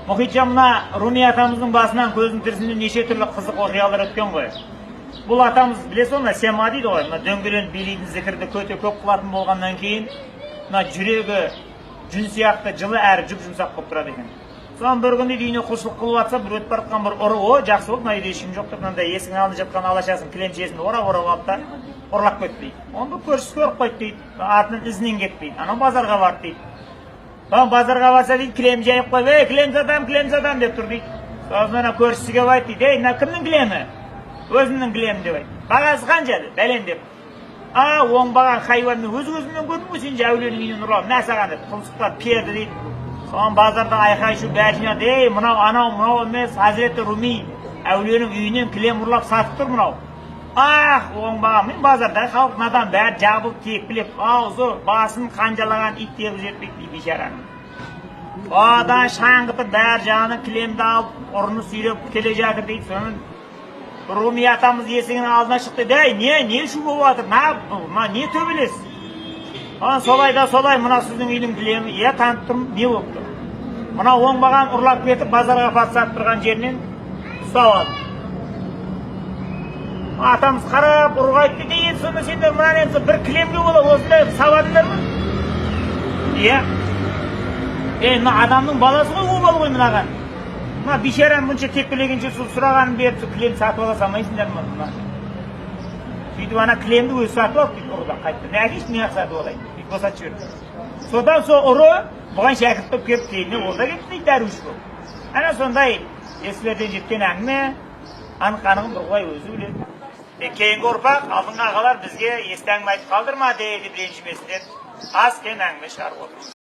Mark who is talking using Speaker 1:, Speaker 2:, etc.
Speaker 1: Мұхитжан мына Руми атамыздың басынан көздің тірісінде неше түрлі қызық оқиғалар өткен ғой. Бұл атамыз білесіз ғой, сема дейді ғой, мына дөңгеленіп билейтін зікірді көте көп қылатын болғаннан кейін, мына жүрегі жүн сияқты жылы әрі жұп-жұмсақ болып тұрады екен. Соған бір күні үйіне құлшылық қылып жатса, бір өтіп бара жатқан бір ұры, о, жақсы болды, мына үйде ешкім жоқ деп, мынандай есіктің алдында жатқан алашасын кілемшесін орап алып та ұрлап кетті дейді. Оны көршісі көріп қойды дейді, артынан ізінен кетті дейді. Анау базарға барды дейді. Базарға барса дейді, кілем жайып қойып, кілем сатам деп тұр дейді. Сосын ана көршісі келіп айтты дейді, мына кімнің кілемі? Өзімнің кілемім деп айтты. Бағасы қанша деді, бәлен деп. Оңбаған хайуанды өз-өзімнен көрдің ғой, сен әулиенің үйінен ұрлап, мә саған деп тұмсықтап перді дейді. Соған базарда айқай шу бәрі жинады, мынау емес, Хазіреті Руми әулиенің үйінен кілем ұрлап сатып тұр мынау. Оңбаған, мен базарда халық надан бәрі жабылып текпілеп, аузы басын қанжалаған ит тегіп жетпек дейді бейшараның. Одан шаңғытып бәрі жағынан кілемді алып, ұрыны сүйреп келе жатыр дейді. Соның Руми атамыз есігінің алдына шықты, не шу болып жатыр, не төбелес? Солай да солай, мына сіздің үйдің кілемі, танып тұрмын, не болып тұр? Мына оңбаған ұрлап кетіп, базарға патсатып тұрған жерінен ұстап алды. Атамыз қарап ұрға айтты дейді, сонда сендер мынаны бір кілемге бола осындай сабадыңдар ма? Мына адамның баласы ғой, обал ғой мынаған. Мына бейшараны мұнша тепкілегенше сұрағанын беріп, кілем сатып ала салмайсыңдар ма? Сөйтіп ана кілемді өзі сатып алып дейді ұрыдан қайтты. Нәкеш мен ақ сатып алайын дейді, босатып жіберді. Содан сол ұры бұған шәкірт болып келіп кейіне ол да кетті дейді дәруіш болып. Ана сондай ескілерден жеткен әңгіме, анық-анығын бір құдай өзі біледі. Кейінгі ұрпақ, алдыңғы ағалар бізге есті әңгіме айтып қалдырма дейді, ренжімесін деп аз кем әңгіме шығарып отыр.